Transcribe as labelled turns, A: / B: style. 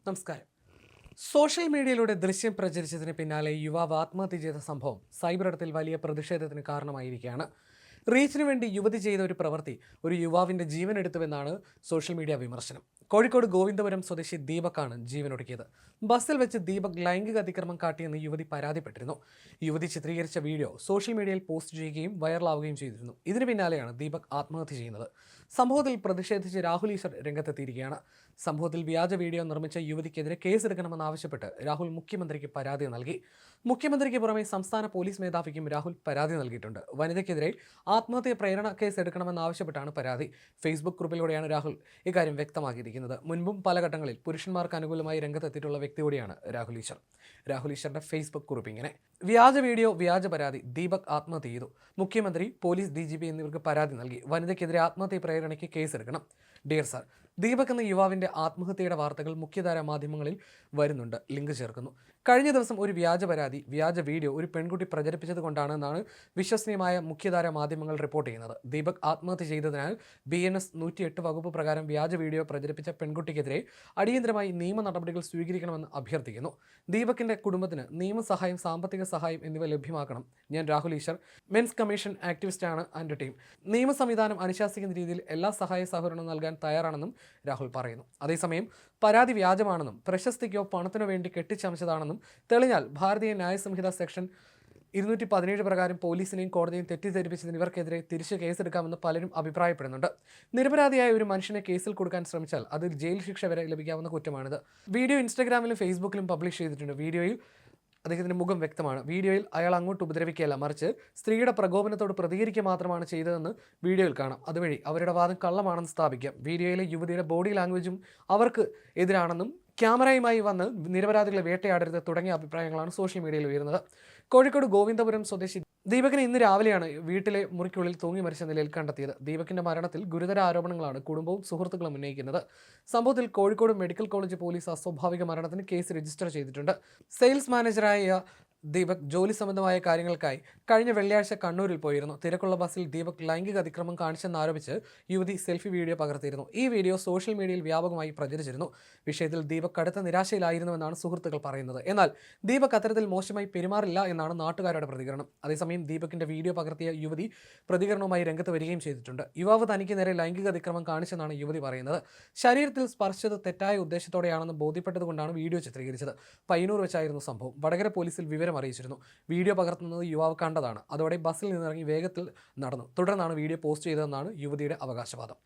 A: നമസ്കാരം. സോഷ്യൽ മീഡിയയിലൂടെ ദൃശ്യം പ്രചരിച്ചതിന് പിന്നാലെ യുവാവ് ആത്മഹത്യ ചെയ്ത സംഭവം സൈബർ ഇടത്തിൽ വലിയ പ്രതിഷേധത്തിന് കാരണമായിരിക്കുകയാണ്. റീച്ചിന് വേണ്ടി യുവതി ചെയ്ത ഒരു പ്രവൃത്തി ഒരു യുവാവിന്റെ ജീവൻ എടുത്തുവെന്നാണ് സോഷ്യൽ മീഡിയ വിമർശനം. കോഴിക്കോട് ഗോവിന്ദപുരം സ്വദേശി ദീപക്കാണ് ജീവനൊടുക്കിയത്. ബസ്സിൽ വെച്ച് ദീപക് ലൈംഗിക അതിക്രമം കാട്ടിയെന്ന് യുവതി പരാതിപ്പെട്ടിരുന്നു. യുവതി ചിത്രീകരിച്ച വീഡിയോ സോഷ്യൽ മീഡിയയിൽ പോസ്റ്റ് ചെയ്യുകയും വൈറലാവുകയും ചെയ്തിരുന്നു. ഇതിന് പിന്നാലെയാണ് ദീപക് ആത്മഹത്യ ചെയ്യുന്നത്. സംഭവത്തിൽ പ്രതിഷേധിച്ച് രാഹുൽ ഈശ്വർ രംഗത്തെത്തിയിരിക്കുകയാണ്. സംഭവത്തിൽ വ്യാജ വീഡിയോ നിർമ്മിച്ച യുവതിക്കെതിരെ കേസെടുക്കണമെന്നാവശ്യപ്പെട്ട് രാഹുൽ മുഖ്യമന്ത്രിക്ക് പരാതി നൽകി. മുഖ്യമന്ത്രിക്ക് പുറമെ സംസ്ഥാന പോലീസ് മേധാവിക്കും രാഹുൽ പരാതി നൽകിയിട്ടുണ്ട്. വനിതയ്ക്കെതിരെ ആത്മഹത്യ പ്രേരണ കേസ് എടുക്കണമെന്നാവശ്യപ്പെട്ടാണ് പരാതി. ഫേസ്ബുക്ക് കുറിപ്പിലൂടെയാണ് രാഹുൽ ഇക്കാര്യം വ്യക്തമാക്കിയിരിക്കുന്നത്. മുൻപും പല ഘട്ടങ്ങളിൽ പുരുഷന്മാർക്ക് അനുകൂലമായി രംഗത്തെത്തിയിട്ടുള്ള വ്യക്തി കൂടിയാണ് രാഹുൽ ഈശ്വർ. രാഹുൽ ഈശ്വറിന്റെ ഫേസ്ബുക്ക് കുറിപ്പ് ഇങ്ങനെ: വ്യാജ വീഡിയോ, വ്യാജ പരാതി, ദീപക് ആത്മഹത്യ ചെയ്തു. മുഖ്യമന്ത്രി, പോലീസ്, DGP എന്നിവർക്ക് പരാതി നൽകി. വനിതയ്ക്കെതിരെ ആത്മഹത്യ പ്രേരണയ്ക്ക് കേസെടുക്കണം. ഡിയർ സാർ, ദീപക് എന്ന യുവാവിന്റെ ആത്മഹത്യയുടെ വാർത്തകൾ മുഖ്യധാര മാധ്യമങ്ങളിൽ വരുന്നുണ്ട്. ലിങ്ക് ചേർക്കുന്നു. കഴിഞ്ഞ ദിവസം ഒരു വ്യാജ പരാതി, വ്യാജ വീഡിയോ ഒരു പെൺകുട്ടി പ്രചരിപ്പിച്ചത് കൊണ്ടാണെന്നാണ് വിശ്വസനീയമായ മുഖ്യധാര മാധ്യമങ്ങൾ റിപ്പോർട്ട് ചെയ്യുന്നത്. ദീപക് ആത്മഹത്യ ചെയ്തതിനാൽ BNS 108 വകുപ്പ് പ്രകാരം വ്യാജ വീഡിയോ പ്രചരിപ്പിച്ച പെൺകുട്ടിക്കെതിരെ അടിയന്തരമായി നിയമ നടപടികൾ സ്വീകരിക്കണമെന്ന് അഭ്യർത്ഥിക്കുന്നു. ദീപകിന്റെ കുടുംബത്തിന് നിയമസഹായം, സാമ്പത്തിക സഹായം എന്നിവ ലഭ്യമാക്കണം. ഞാൻ രാഹുൽ ഈശ്വർ, മെൻസ് കമ്മീഷൻ ആക്ടിവിസ്റ്റാണ് ആൻഡ് ടീം. നിയമ സംവിധാനം അനുശാസിക്കുന്ന രീതിയിൽ എല്ലാ സഹായ സഹകരണവും നൽകാൻ തയ്യാറാണെന്നും രാഹുൽ പറയുന്നു. അതേസമയം പരാതി വ്യാജമാണെന്നും പ്രശസ്തിക്കോ പണത്തിനോ വേണ്ടി കെട്ടിച്ചമച്ചതാണെന്നും തെളിഞ്ഞാൽ ഭാരതീയ ന്യായ സംഹിത സെക്ഷൻ 217 പ്രകാരം പോലീസിനെയും കോടതിയും തെറ്റിദ്ധരിപ്പിച്ചതിന് ഇവർക്കെതിരെ തിരിച്ച് കേസെടുക്കാമെന്ന് പലരും അഭിപ്രായപ്പെടുന്നുണ്ട്. നിരപരാധിയായ ഒരു മനുഷ്യനെ കേസിൽ കൊടുക്കാൻ ശ്രമിച്ചാൽ അതിൽ ജയിൽ ശിക്ഷ വരെ ലഭിക്കാവുന്ന കുറ്റമാണിത്. വീഡിയോ ഇൻസ്റ്റഗ്രാമിലും ഫേസ്ബുക്കിലും പബ്ലിഷ് ചെയ്തിട്ടുണ്ട്. വീഡിയോയിൽ അദ്ദേഹത്തിൻ്റെ മുഖം വ്യക്തമാണ്. വീഡിയോയിൽ അയാൾ അങ്ങോട്ട് ഉപദ്രവിക്കുകയല്ല, മറിച്ച് സ്ത്രീയുടെ പ്രകോപനത്തോട് പ്രതികരിക്കുക മാത്രമാണ് ചെയ്തതെന്ന് വീഡിയോയിൽ കാണാം. അതുവഴി അവരുടെ വാദം കള്ളമാണെന്ന് സ്ഥാപിക്കാം. വീഡിയോയിലെ യുവതിയുടെ ബോഡി ലാംഗ്വേജും അവർക്ക് എതിരാണെന്നും ക്യാമറയുമായി വന്ന് നിരപരാധികളെ വേട്ടയാടരുത് തുടങ്ങിയ അഭിപ്രായങ്ങളാണ് സോഷ്യൽ മീഡിയയിൽ ഉയരുന്നത്. കോഴിക്കോട് ഗോവിന്ദപുരം സ്വദേശി ദീപകിനെ ഇന്ന് രാവിലെയാണ് വീട്ടിലെ മുറിക്കുള്ളിൽ തൂങ്ങി മരിച്ച നിലയിൽ കണ്ടെത്തിയത്. ദീപകിന്റെ മരണത്തിൽ ഗുരുതര ആരോപണങ്ങളാണ് കുടുംബവും സുഹൃത്തുക്കളും ഉന്നയിക്കുന്നത്. സംഭവത്തിൽ കോഴിക്കോട് മെഡിക്കൽ കോളേജ് പോലീസ് അസ്വാഭാവിക മരണത്തിന് കേസ് രജിസ്റ്റർ ചെയ്തിട്ടുണ്ട്. സെയിൽസ് മാനേജറായ ദീപക് ജോലി സംബന്ധമായ കാര്യങ്ങൾക്കായി കഴിഞ്ഞ വെള്ളിയാഴ്ച കണ്ണൂരിൽ പോയിരുന്നു. തിരക്കുള്ള ബസ്സിൽ ദീപക് ലൈംഗിക അതിക്രമം കാണിച്ചെന്നാരോപിച്ച് യുവതി സെൽഫി വീഡിയോ പകർത്തിയിരുന്നു. ഈ വീഡിയോ സോഷ്യൽ മീഡിയയിൽ വ്യാപകമായി പ്രചരിച്ചിരുന്നു. വിഷയത്തിൽ ദീപക് കടുത്ത നിരാശയിലായിരുന്നുവെന്നാണ് സുഹൃത്തുക്കൾ പറയുന്നത്. എന്നാൽ ദീപക് അത്തരത്തിൽ മോശമായി പെരുമാറില്ല എന്നാണ് നാട്ടുകാരുടെ പ്രതികരണം. അതേസമയം ദീപകിന്റെ വീഡിയോ പകർത്തിയ യുവതി പ്രതികരണവുമായി രംഗത്ത് വരികയും ചെയ്തിട്ടുണ്ട്. യുവാവ് തനിക്ക് നേരെ ലൈംഗിക അതിക്രമം കാണിച്ചെന്നാണ് യുവതി പറയുന്നത്. ശരീരത്തിൽ സ്പർശിച്ചത് തെറ്റായ ഉദ്ദേശത്തോടെയാണെന്ന് ബോധ്യപ്പെട്ടതുകൊണ്ടാണ് വീഡിയോ ചിത്രീകരിച്ചത്. പയ്യന്നൂർ വെച്ചായിരുന്നു സംഭവം. വടകര പോലീസിൽ വിവരം അറിയിച്ചിരുന്നു. വീഡിയോ പകർത്തുന്നത് യുവാവ് കണ്ടതാണ്. അതോടെ ബസ്സിൽ നിന്നിറങ്ങി വേഗത്തിൽ നടന്നു. തുടർന്നാണ് വീഡിയോ പോസ്റ്റ് ചെയ്തതെന്നാണ് യുവതിയുടെ അവകാശവാദം.